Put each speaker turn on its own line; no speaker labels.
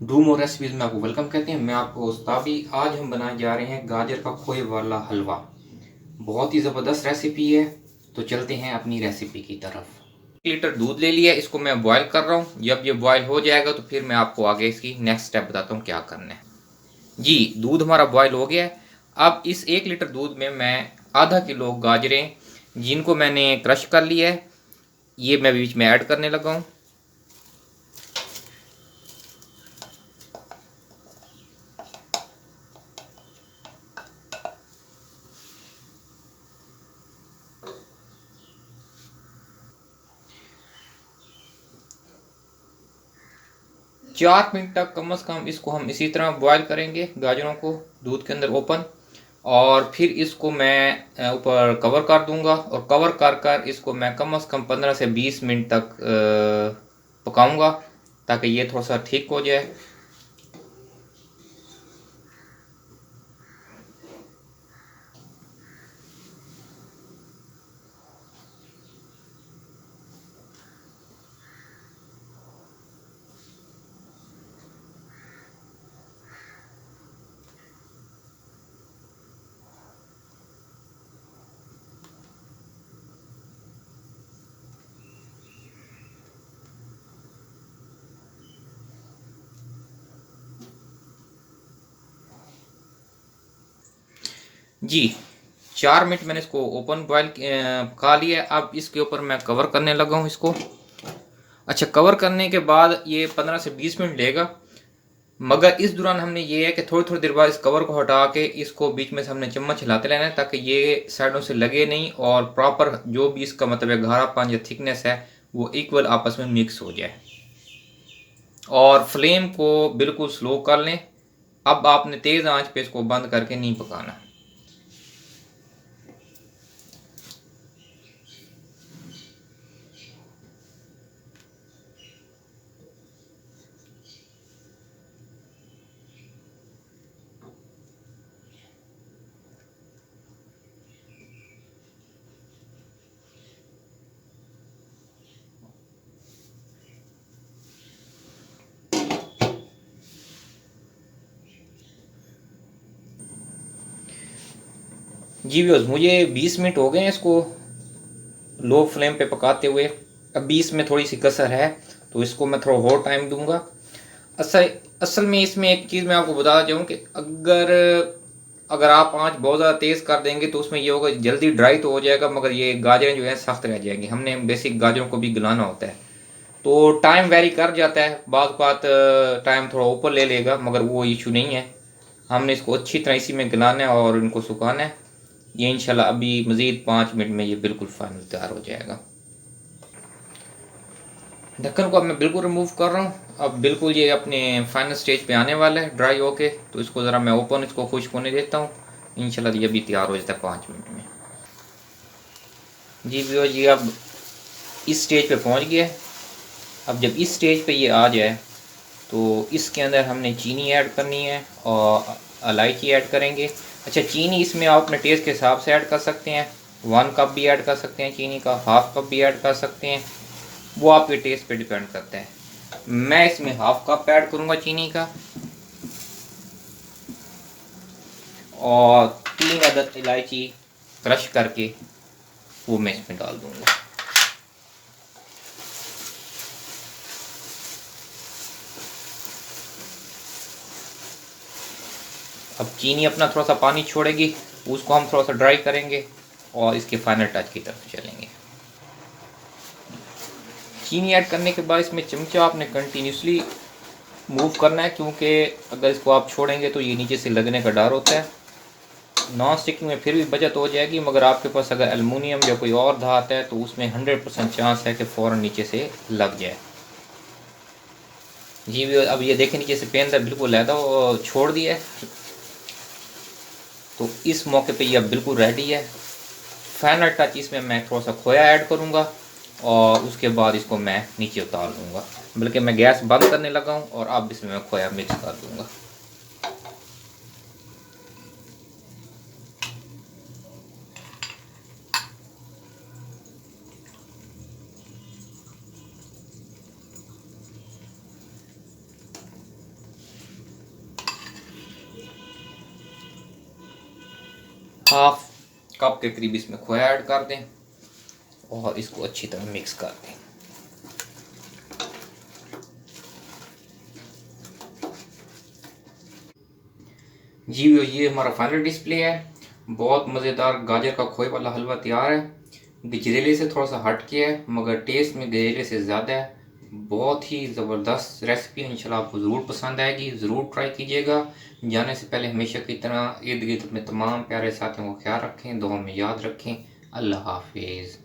डूम और रेसिपीज़ में आपको वेलकम कहते हैं। मैं आपको उस्ताबी। आज हम बनाने जा रहे हैं गाजर का खोए वाला हलवा। बहुत ही ज़बरदस्त रेसिपी है। तो चलते हैं अपनी रेसिपी की तरफ। 1 लीटर दूध ले लिया, इसको मैं बॉयल कर रहा हूँ। जब ये बॉयल हो जाएगा तो फिर मैं आपको आगे इसकी नेक्स्ट स्टेप बताता हूँ क्या करना है। जी, दूध हमारा बॉयल हो गया है। अब इस 1 लीटर दूध में मैं आधा किलो गाजरें, जिनको मैंने क्रश कर लिया है, ये मैं बीच में ऐड करने लगा हूँ। 4 मिनट तक कम से कम इसको हम इसी तरह बॉयल करेंगे, गाजरों को दूध के अंदर ओपन। और फिर इसको मैं ऊपर कवर कर दूंगा, और कवर कर कर इसको मैं कम से कम 15 से 20 मिनट तक पकाऊंगा, ताकि ये थोड़ा सा ठीक हो जाए। जी, 4 मिनट मैंने इसको ओपन बॉयल पका लिया है। अब इसके ऊपर मैं कवर करने लगा हूँ इसको। अच्छा, कवर करने के बाद ये 15 से 20 मिनट लेगा, मगर इस दौरान हमने ये है कि थोड़ी थोड़ी देर बाद इस कवर को हटा के इसको बीच में से हमने चम्मच हिलाते रहना है, ताकि ये साइडों से लगे नहीं, और प्रॉपर जो भी इसका मतलब है गाढ़ापन या थिकनेस है वो इक्वल आपस में मिक्स हो जाए। और फ्लेम को बिल्कुल स्लो कर लें। अब आपने तेज़ आंच पे इसको बंद करके नहीं पकाना। जी व्यूअर्स, मुझे 20 मिनट हो गए हैं इसको लो फ्लेम पे पकाते हुए। अब 20 में थोड़ी सी कसर है, तो इसको मैं थोड़ा और टाइम दूंगा। असल असल में इसमें एक चीज़ मैं आपको बता जाऊँ कि अगर अगर आप आंच बहुत ज़्यादा तेज़ कर देंगे तो उसमें ये होगा, जल्दी ड्राई तो हो जाएगा, मगर ये गाजरें जो है सख्त रह जाएंगी। हमने बेसिक गाजरों को भी गलाना होता है, तो टाइम वेरी कर जाता है। बाद बात टाइम थोड़ा ऊपर ले लेगा, मगर वो इशू नहीं है। हमने इसको अच्छी तरह इसी में गलाना है और इनको सुखाना है। ये इंशाल्लाह अभी मज़ीद 5 मिनट में ये बिल्कुल फाइनल तैयार हो जाएगा। ढक्कन को अब मैं बिल्कुल रिमूव कर रहा हूँ। अब बिल्कुल ये अपने फाइनल स्टेज पे आने वाला है ड्राई होके, तो इसको ज़रा मैं ओपन इसको खुश्क होने देता हूँ। इंशाल्लाह ये भी तैयार हो जाता है 5 मिनट में। जी भैया जी, अब इस स्टेज पे पहुँच गया है। अब जब इस स्टेज पे ये आ जाए तो इसके अंदर हमने चीनी ऐड करनी है और इलायची ऐड करेंगे। अच्छा, चीनी इसमें आप अपने टेस्ट के हिसाब से ऐड कर सकते हैं। 1 कप भी ऐड कर सकते हैं चीनी का, 1/2 कप भी ऐड कर सकते हैं। वो आपके टेस्ट पे डिपेंड करता है। मैं इसमें 1/2 कप ऐड करूँगा चीनी का, और 3 अदद इलायची क्रश करके वो मैं इसमें डाल दूँगा। अब चीनी अपना थोड़ा सा पानी छोड़ेगी, उसको हम थोड़ा सा ड्राई करेंगे और इसके फाइनल टच की तरफ चलेंगे। चीनी ऐड करने के बाद इसमें चमचा आपने कंटिन्यूसली मूव करना है, क्योंकि अगर इसको आप छोड़ेंगे तो ये नीचे से लगने का डर होता है। नॉन स्टिकिंग में फिर भी बचत हो जाएगी, मगर आपके पास अगर एलुमिनियम या कोई और धात है तो उसमें 100% चांस है कि फ़ौरन नीचे से लग जाए। जी अब ये देखें, नीचे से पेन बिल्कुल लहदा छोड़ दिया है, तो इस मौके पे ये अब बिल्कुल रेडी है। फाइनल टच इसमें मैं थोड़ा सा खोया ऐड करूँगा, और उसके बाद इसको मैं नीचे उतार दूँगा। बल्कि मैं गैस बंद करने लगा हूँ और अब इसमें मैं खोया मिक्स कर दूँगा। हाफ कप के करीब इसमें खोया ऐड कर दें और इसको अच्छी तरह मिक्स कर दें। जी ये हमारा फाइनल डिस्प्ले है। बहुत मज़ेदार गाजर का खोए वाला हलवा तैयार है। गजरेले से थोड़ा सा हट के है मगर टेस्ट में गजरेले से ज़्यादा है। बहुत ही ज़बरदस्त रेसिपी, इंशाल्लाह आपको ज़रूर पसंद आएगी, ज़रूर ट्राई कीजिएगा। जाने से पहले हमेशा की तरह इर्द गिर्द अपने तमाम प्यारे साथियों को ख्याल रखें, दुआ में याद रखें। अल्लाह हाफिज़।